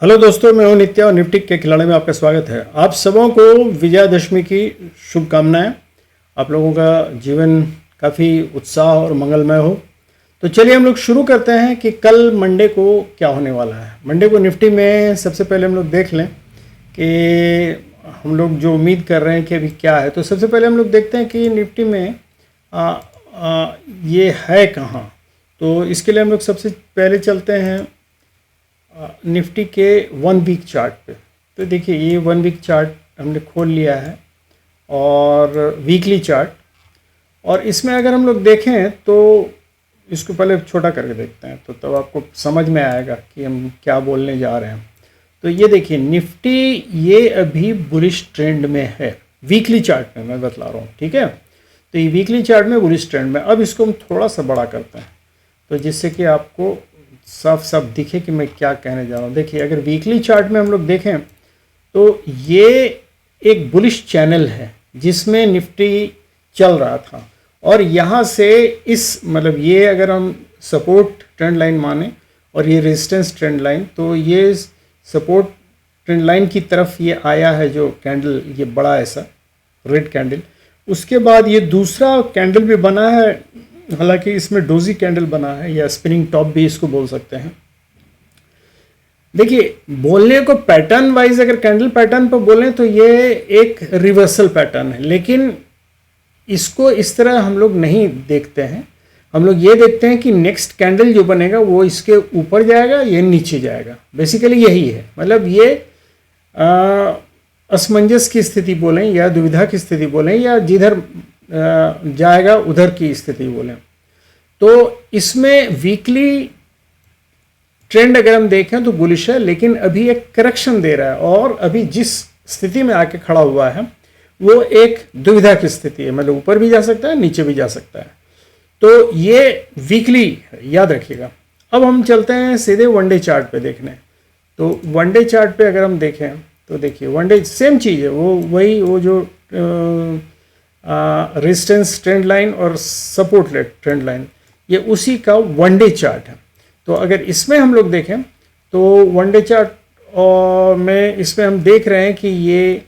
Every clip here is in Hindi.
हेलो दोस्तों, मैं हूं नित्या और निफ्टी के खिलाड़ी में आपका स्वागत है। आप सबों को विजयादशमी की शुभकामनाएं। आप लोगों का जीवन काफ़ी उत्साह और मंगलमय हो। तो चलिए हम लोग शुरू करते हैं कि कल मंडे को क्या होने वाला है। मंडे को निफ्टी में सबसे पहले हम लोग देख लें कि हम लोग जो उम्मीद कर रहे हैं कि अभी क्या है। तो सबसे पहले हम लोग देखते हैं कि निफ्टी में ये है कहाँ। तो इसके लिए हम लोग सबसे पहले चलते हैं निफ्टी के 1 वीक चार्ट पे। तो देखिए ये 1 वीक चार्ट हमने खोल लिया है और वीकली चार्ट, और इसमें अगर हम लोग देखें तो इसको पहले छोटा करके देखते हैं तो तब आपको समझ में आएगा कि हम क्या बोलने जा रहे हैं। तो ये देखिए निफ्टी ये अभी बुलिश ट्रेंड में है, वीकली चार्ट में मैं बतला रहा हूँ, ठीक है। तो ये वीकली चार्ट में बुलिश ट्रेंड में। अब इसको हम थोड़ा सा बड़ा करते हैं तो जिससे कि आपको साफ साफ दिखे कि मैं क्या कहने जा रहा हूँ। देखिए अगर वीकली चार्ट में हम लोग देखें तो ये एक बुलिश चैनल है जिसमें निफ्टी चल रहा था, और यहाँ से इस मतलब ये अगर हम सपोर्ट ट्रेंड लाइन माने और ये रेजिस्टेंस ट्रेंड लाइन, तो ये सपोर्ट ट्रेंड लाइन की तरफ ये आया है जो कैंडल, ये बड़ा ऐसा रेड कैंडल। उसके बाद ये दूसरा कैंडल भी बना है, हालांकि इसमें डोजी कैंडल बना है या स्पिनिंग टॉप भी इसको बोल सकते हैं। देखिए बोलने को पैटर्न वाइज अगर कैंडल पैटर्न पर बोलें तो ये एक रिवर्सल पैटर्न है, लेकिन इसको इस तरह हम लोग नहीं देखते हैं। हम लोग ये देखते हैं कि नेक्स्ट कैंडल जो बनेगा वो इसके ऊपर जाएगा या नीचे जाएगा। बेसिकली यही है, मतलब ये असमंजस की स्थिति बोलें या दुविधा की स्थिति बोलें या जिधर जाएगा उधर की स्थिति बोलें। तो इसमें वीकली ट्रेंड अगर हम देखें तो बुलिश है, लेकिन अभी एक करेक्शन दे रहा है, और अभी जिस स्थिति में आके खड़ा हुआ है वो एक दुविधा की स्थिति है, मतलब ऊपर भी जा सकता है नीचे भी जा सकता है। तो ये वीकली याद रखिएगा। अब हम चलते हैं सीधे वनडे चार्ट पे देखने। तो वनडे चार्ट पे अगर हम देखें तो देखिए वनडे सेम चीज़ है, वो जो रेजिस्टेंस ट्रेंड लाइन और सपोर्ट ट्रेंड लाइन, ये उसी का वनडे चार्ट है। तो अगर इसमें हम लोग देखें तो वनडे चार्ट में इसमें हम देख रहे हैं कि ये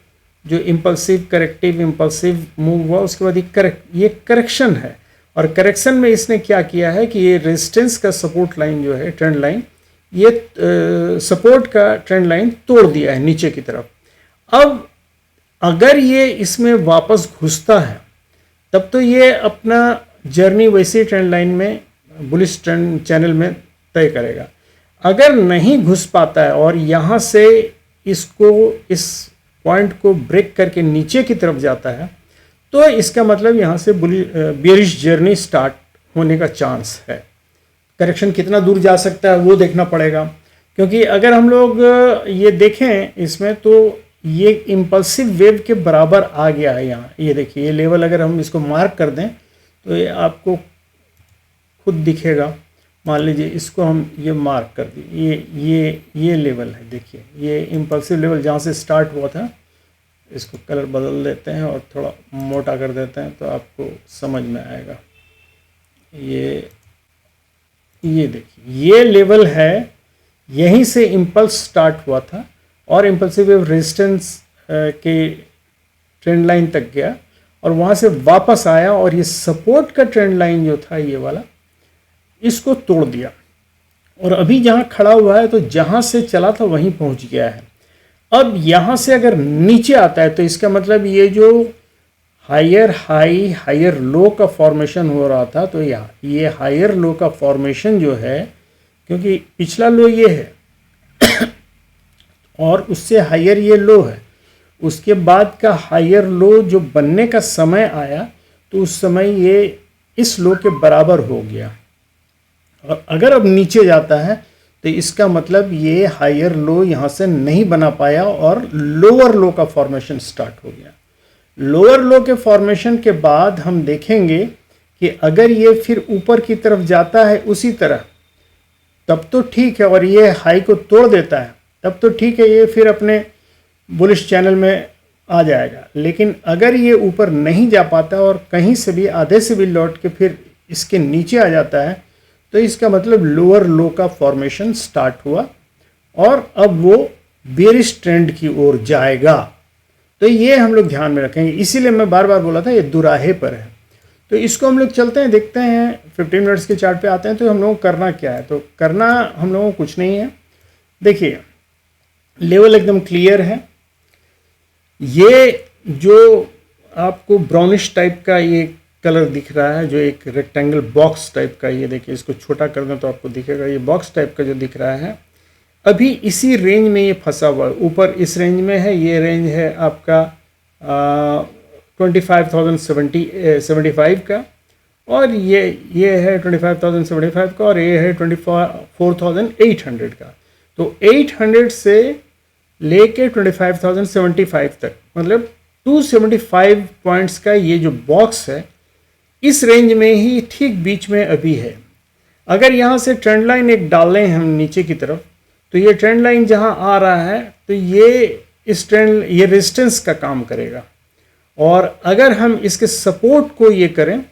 जो इम्पल्सिव करेक्टिव इम्पल्सिव मूव हुआ, उसके बाद ये करेक्शन है, और करेक्शन में इसने क्या किया है कि ये रेजिस्टेंस का सपोर्ट लाइन जो है ट्रेंड लाइन, ये सपोर्ट का ट्रेंड लाइन तोड़ दिया है नीचे की तरफ। अब अगर ये इसमें वापस घुसता है तब तो ये अपना जर्नी वैसी ट्रेंड लाइन में बुलिश ट्रेंड चैनल में तय करेगा। अगर नहीं घुस पाता है और यहाँ से इसको इस पॉइंट को ब्रेक करके नीचे की तरफ जाता है तो इसका मतलब यहाँ से बेरिश जर्नी स्टार्ट होने का चांस है। करेक्शन कितना दूर जा सकता है वो देखना पड़ेगा, क्योंकि अगर हम लोग ये देखें इसमें तो ये इम्पल्सिव वेव के बराबर आ गया है यहाँ। ये देखिए ये लेवल अगर हम इसको मार्क कर दें तो ये आपको खुद दिखेगा। मान लीजिए इसको हम ये मार्क कर दिए, ये लेवल है। देखिए ये इम्पल्सिव लेवल जहाँ से स्टार्ट हुआ था, इसको कलर बदल देते हैं और थोड़ा मोटा कर देते हैं तो आपको समझ में आएगा। ये देखिए ये लेवल है, यहीं से इम्पल्स स्टार्ट हुआ था और इम्पल्सिव वेव रेजिस्टेंस के ट्रेंड लाइन तक गया और वहाँ से वापस आया, और ये सपोर्ट का ट्रेंड लाइन जो था ये वाला, इसको तोड़ दिया, और अभी जहाँ खड़ा हुआ है तो जहाँ से चला था वहीं पहुँच गया है। अब यहाँ से अगर नीचे आता है तो इसका मतलब ये जो हायर हाई हायर लो का फॉर्मेशन हो रहा था, तो ये हायर लो का फॉर्मेशन जो है, क्योंकि पिछला लो ये है और उससे हायर ये लो है, उसके बाद का हायर लो जो बनने का समय आया तो उस समय ये इस लो के बराबर हो गया, और अगर अब नीचे जाता है तो इसका मतलब ये हायर लो यहाँ से नहीं बना पाया और लोअर लो का फॉर्मेशन स्टार्ट हो गया। लोअर लो के फॉर्मेशन के बाद हम देखेंगे कि अगर ये फिर ऊपर की तरफ जाता है उसी तरह तब तो ठीक है, और ये हाई को तोड़ देता है तब तो ठीक है, ये फिर अपने बुलिश चैनल में आ जाएगा। लेकिन अगर ये ऊपर नहीं जा पाता और कहीं से भी आधे से भी लौट के फिर इसके नीचे आ जाता है तो इसका मतलब लोअर लो का फॉर्मेशन स्टार्ट हुआ, और अब वो बेरिश ट्रेंड की ओर जाएगा। तो ये हम लोग ध्यान में रखेंगे, इसीलिए मैं बार बार बोला था ये दुराहे पर है। तो इसको हम लोग चलते हैं, देखते हैं 15 मिनट्स के चार्ट पे आते हैं। तो हम लोगों को करना क्या है, तो करना हम लोगों को कुछ नहीं है। देखिए लेवल एकदम क्लियर है। ये जो आपको ब्राउनिश टाइप का ये कलर दिख रहा है, जो एक रेक्टेंगल बॉक्स टाइप का, ये देखिए इसको छोटा कर दें तो आपको दिखेगा, ये बॉक्स टाइप का जो दिख रहा है अभी इसी रेंज में ये फंसा हुआ है। ऊपर इस रेंज में है, ये रेंज है आपका 25,075 का, और ये है 25,075 का, और ये है 24,800 का। तो 800 से लेके 25,075 तक, मतलब 275 पॉइंट्स का ये जो बॉक्स है इस रेंज में ही ठीक बीच में अभी है। अगर यहाँ से ट्रेंड लाइन एक डाल लें हम नीचे की तरफ, तो ये ट्रेंड लाइन जहाँ आ रहा है तो ये रेजिस्टेंस का काम करेगा। और अगर हम इसके सपोर्ट को ये करें,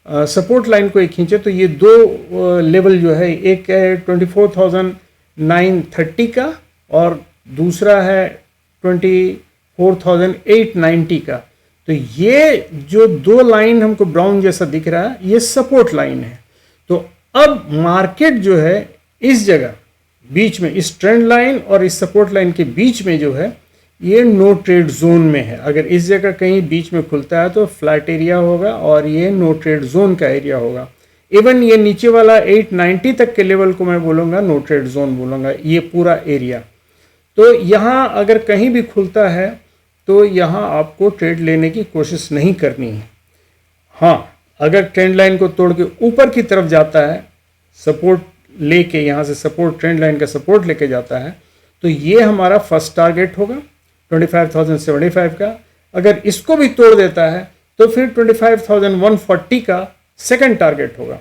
सपोर्ट लाइन को एक खींचे, तो ये दो लेवल जो है, एक है 24,930 का और दूसरा है 24,890 का। तो ये जो दो लाइन हमको ब्राउन जैसा दिख रहा है ये सपोर्ट लाइन है। तो अब मार्केट जो है इस जगह बीच में, इस ट्रेंड लाइन और इस सपोर्ट लाइन के बीच में जो है ये नो ट्रेड जोन में है। अगर इस जगह कहीं बीच में खुलता है तो फ्लैट एरिया होगा और ये नो ट्रेड जोन का एरिया होगा। इवन ये नीचे वाला 890 तक के लेवल को मैं बोलूँगा नो ट्रेड जोन बोलूँगा, ये पूरा एरिया। तो यहाँ अगर कहीं भी खुलता है तो यहाँ आपको ट्रेड लेने की कोशिश नहीं करनी है। हाँ, अगर ट्रेंड लाइन को तोड़ के ऊपर की तरफ जाता है, सपोर्ट लेके, यहाँ से सपोर्ट, ट्रेंड लाइन का सपोर्ट लेके जाता है, तो ये हमारा फर्स्ट टारगेट होगा 25,075 का। अगर इसको भी तोड़ देता है तो फिर 25,140 का सेकंड टारगेट होगा,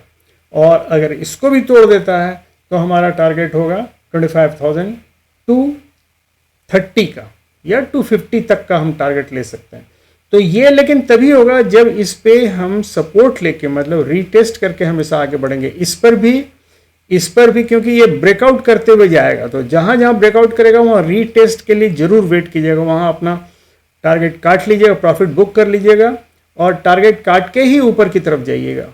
और अगर इसको भी तोड़ देता है तो हमारा टारगेट होगा 25,230 का, या 250 तक का हम टारगेट ले सकते हैं। तो ये लेकिन तभी होगा जब इस पे हम सपोर्ट लेके, मतलब रीटेस्ट करके हमेशा आगे बढ़ेंगे। इस पर भी क्योंकि ये ब्रेकआउट करते हुए जाएगा, तो जहां जहां ब्रेकआउट करेगा वहां रीटेस्ट के लिए जरूर वेट कीजिएगा, वहां अपना टारगेट काट लीजिएगा, प्रॉफिट बुक कर लीजिएगा और टारगेट काट के ही ऊपर की तरफ जाइएगा।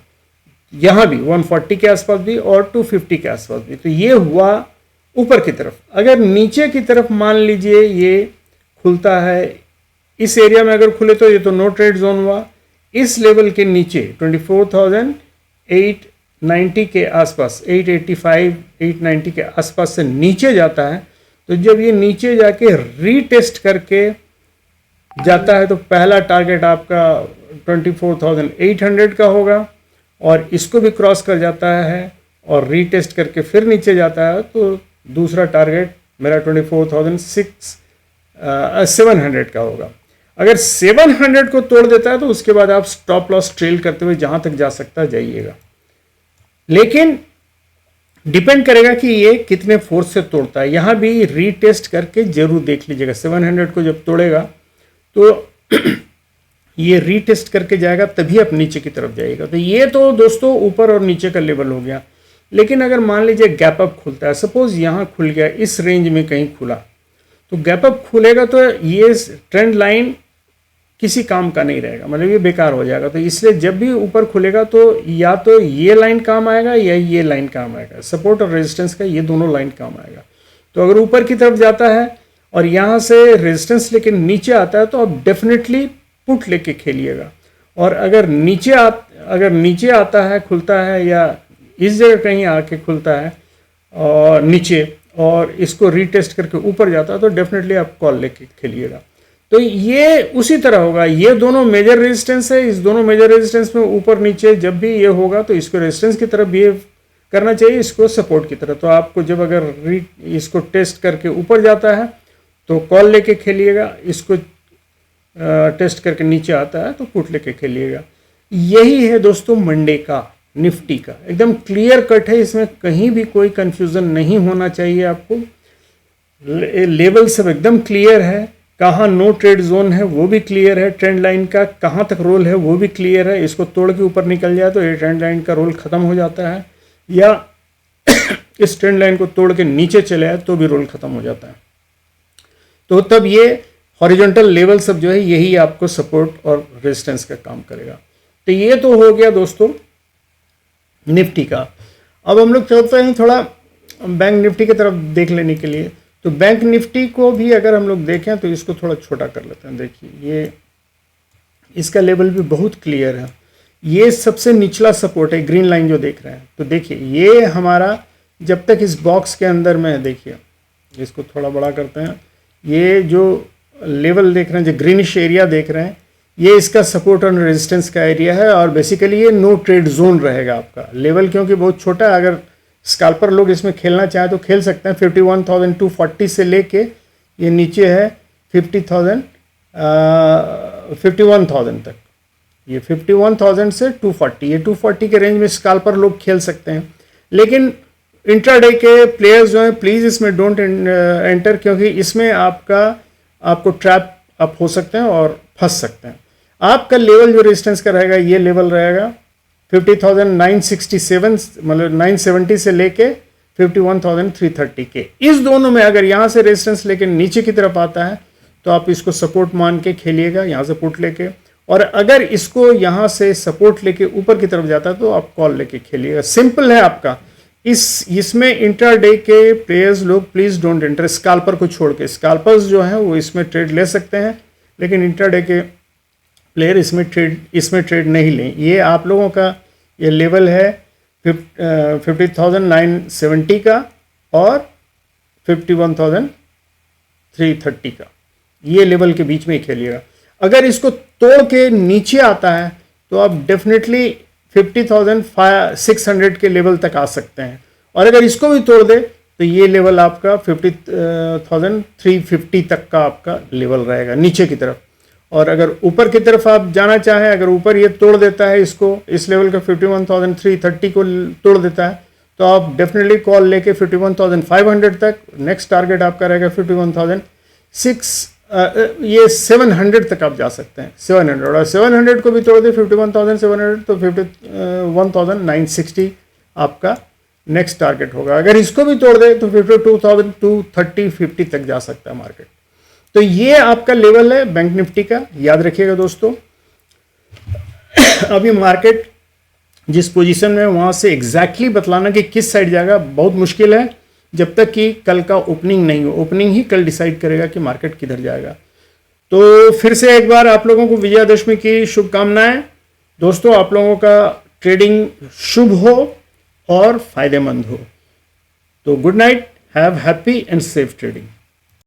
यहाँ भी 140 के आसपास भी और 250 के आसपास भी। तो ये हुआ ऊपर की तरफ। अगर नीचे की तरफ मान लीजिए ये खुलता है, इस एरिया में अगर खुले तो ये तो नो ट्रेड जोन हुआ। इस लेवल के नीचे 24,890 के आसपास, 885, 890 के आसपास से नीचे जाता है, तो जब ये नीचे जाके रीटेस्ट करके जाता है तो पहला टारगेट आपका 24,800 का होगा, और इसको भी क्रॉस कर जाता है और रीटेस्ट करके फिर नीचे जाता है तो दूसरा टारगेट मेरा 24,700 का होगा। अगर 700 को तोड़ देता है तो उसके बाद आप स्टॉप लॉस ट्रेल करते हुए जहां तक जा सकता है जाइएगा, लेकिन डिपेंड करेगा कि ये कितने फोर्स से तोड़ता है। यहां भी रीटेस्ट करके जरूर देख लीजिएगा। 700 को जब तोड़ेगा तो ये रीटेस्ट करके जाएगा, तभी आप नीचे की तरफ जाइएगा। तो ये तो दोस्तों ऊपर और नीचे का लेवल हो गया। लेकिन अगर मान लीजिए गैप अप खुलता है, सपोज यहाँ खुल गया, इस रेंज में कहीं खुला, तो गैप अप खुलेगा तो ये ट्रेंड लाइन किसी काम का नहीं रहेगा, मतलब ये बेकार हो जाएगा। तो इसलिए जब भी ऊपर खुलेगा तो या तो ये लाइन काम आएगा या ये लाइन काम आएगा, सपोर्ट और रेजिस्टेंस का ये दोनों लाइन काम आएगा। तो अगर ऊपर की तरफ जाता है और यहाँ से रेजिस्टेंस लेके नीचे आता है तो आप डेफिनेटली पुट लेके खेलिएगा। और अगर नीचे आता है, खुलता है, या इस जगह कहीं आके खुलता है और नीचे, और इसको रीटेस्ट करके ऊपर जाता है, तो डेफिनेटली आप कॉल लेके खेलिएगा। तो ये उसी तरह होगा। ये दोनों मेजर रेजिस्टेंस है, इस दोनों मेजर रेजिस्टेंस में ऊपर नीचे जब भी ये होगा तो इसको रेजिस्टेंस की तरफ बिहेव करना चाहिए, इसको सपोर्ट की तरह। तो आपको जब अगर इसको टेस्ट करके ऊपर जाता है तो कॉल लेके खेलिएगा, इसको टेस्ट करके नीचे आता है तो पुट लेके खेलिएगा। यही है दोस्तों मंडे का, निफ्टी का, एकदम क्लियर कट है, इसमें कहीं भी कोई कंफ्यूजन नहीं होना चाहिए आपको। लेवल सब एकदम क्लियर है, कहाँ नो ट्रेड जोन है वो भी क्लियर है, ट्रेंड लाइन का कहाँ तक रोल है वो भी क्लियर है। इसको तोड़ के ऊपर निकल जाए तो ये ट्रेंड लाइन का रोल खत्म हो जाता है, या इस ट्रेंड लाइन को तोड़ के नीचे चले आए तो भी रोल खत्म हो जाता है। तो तब ये हॉरिजॉन्टल लेवल सब जो है यही आपको सपोर्ट और रेजिस्टेंस का काम करेगा। तो ये तो हो गया दोस्तों निफ्टी का। अब हम लोग चलते हैं थोड़ा बैंक निफ्टी की तरफ देख लेने के लिए। तो बैंक निफ्टी को भी अगर हम लोग देखें तो इसको थोड़ा छोटा कर लेते हैं। देखिए ये इसका लेवल भी बहुत क्लियर है। ये सबसे निचला सपोर्ट है, ग्रीन लाइन जो देख रहे हैं। तो देखिए ये हमारा जब तक इस बॉक्स के अंदर में है, देखिए इसको थोड़ा बड़ा करते हैं, ये जो लेवल देख रहे हैं, जो ग्रीनिश एरिया देख रहे हैं, ये इसका सपोर्ट और रेजिस्टेंस का एरिया है। और बेसिकली ये नो ट्रेड जोन रहेगा आपका लेवल, क्योंकि बहुत छोटा है। अगर स्कैल्पर लोग इसमें खेलना चाहें तो खेल सकते हैं। 51,240 से लेके ये नीचे है 51,000 तक। ये 51,000 से 240, ये 240 के रेंज में स्कैल्पर लोग खेल सकते हैं। लेकिन इंट्राडे के प्लेयर्स जो हैं प्लीज़ इसमें डोंट एंटर, क्योंकि इसमें आपको ट्रैप अप हो सकते हैं और फंस सकते हैं। आपका लेवल जो रेजिस्टेंस का रहेगा ये लेवल रहेगा 50,967, मतलब 970 से लेके 51,330 के। इस दोनों में अगर यहाँ से रेजिस्टेंस लेके नीचे की तरफ आता है तो आप इसको सपोर्ट मान के खेलिएगा, यहाँ से पुट लेके। और अगर इसको यहाँ से सपोर्ट लेके ऊपर की तरफ जाता है तो आप कॉल लेके खेलिएगा। सिंपल है आपका। इसमें इंट्राडे के प्लेयर्स लोग प्लीज़ डोंट एंटर, स्कैल्पर को छोड़ के। स्कैल्पर्स जो हैं वो इसमें ट्रेड ले सकते हैं, लेकिन इंट्राडे के प्लेयर इसमें ट्रेड नहीं लें। ये आप लोगों का ये लेवल है 50,970 का और 51,330 का। ये लेवल के बीच में ही खेलिएगा। अगर इसको तोड़ के नीचे आता है तो आप डेफिनेटली 50,600 के लेवल तक आ सकते हैं। और अगर इसको भी तोड़ दे तो ये लेवल आपका 50,350 तक का आपका लेवल रहेगा नीचे की तरफ। और अगर ऊपर की तरफ आप जाना चाहें, अगर ऊपर ये तोड़ देता है इसको, इस लेवल का 51,330 को तोड़ देता है, तो आप डेफिनेटली कॉल लेके 51,500 तक। नेक्स्ट टारगेट आपका रहेगा 700 तक आप जा सकते हैं। 700 और 700 को भी तोड़ दे 51,700 तो 51,960 आपका नेक्स्ट टारगेट होगा। अगर इसको भी तोड़ दे तो 52,230-50 तक जा सकता है मार्केट। तो ये आपका लेवल है बैंक निफ्टी का, याद रखिएगा दोस्तों। अभी मार्केट जिस पोजीशन में वहां से एग्जैक्टली बतलाना कि किस साइड जाएगा बहुत मुश्किल है, जब तक कि कल का ओपनिंग नहीं हो। ओपनिंग ही कल डिसाइड करेगा कि मार्केट किधर जाएगा। तो फिर से एक बार आप लोगों को विजयादशमी की शुभकामनाएं दोस्तों। आप लोगों का ट्रेडिंग शुभ हो और फायदेमंद हो। तो good night, have happy and safe trading.